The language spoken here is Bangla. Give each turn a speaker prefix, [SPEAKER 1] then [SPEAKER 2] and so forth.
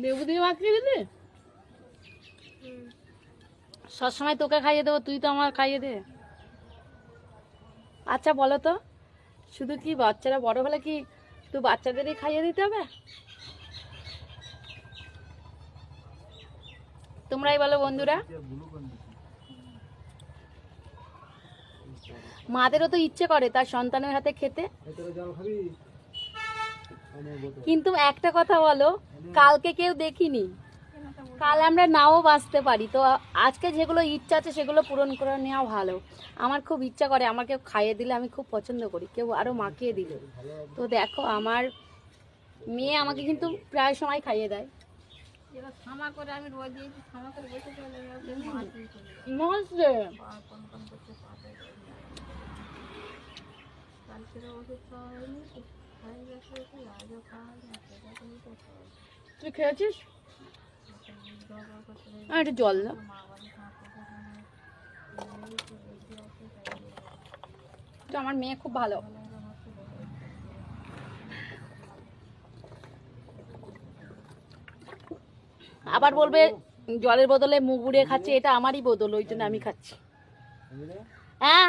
[SPEAKER 1] লেবু দিয়ে মাখিয়ে দিলি? সবসময় তোকে খাইয়ে দেবো, তুই তো আমার খাইয়ে দে। আচ্ছা বলো তো, শুধু কি বাচ্চারা বড় হলে কি তুই বাচ্চাদেরই খাইয়ে দিতে হবে? তোমরাই বলো বন্ধুরা। মাদেরও তো ইচ্ছে করে তার সন্তানের হাতে খেতে, কিন্তু একটা কথা বলো, কালকে কেউ দেখিনি, কাল আমরা নাও বাঁচতে পারি। তো আজকে যেগুলো ইচ্ছা আছে সেগুলো পূরণ করে নেওয়া ভালো। আমার খুব ইচ্ছা করে, আমার কেউ খাইয়ে দিলে আমি খুব পছন্দ করি, কেউ আরও মাখিয়ে দিলে। তো দেখো আমার মেয়ে আমাকে কিন্তু প্রায় সময় খাইয়ে দেয়। তুই খেয়েছিস? একটু জল দাও। তো আমার মেয়ে খুব ভালো। আবার বলবে জলের বদলে মুখ বুড়িয়ে খাচ্ছে, এটা আমারই বদল, ওই জন্য আমি খাচ্ছি। হ্যাঁ।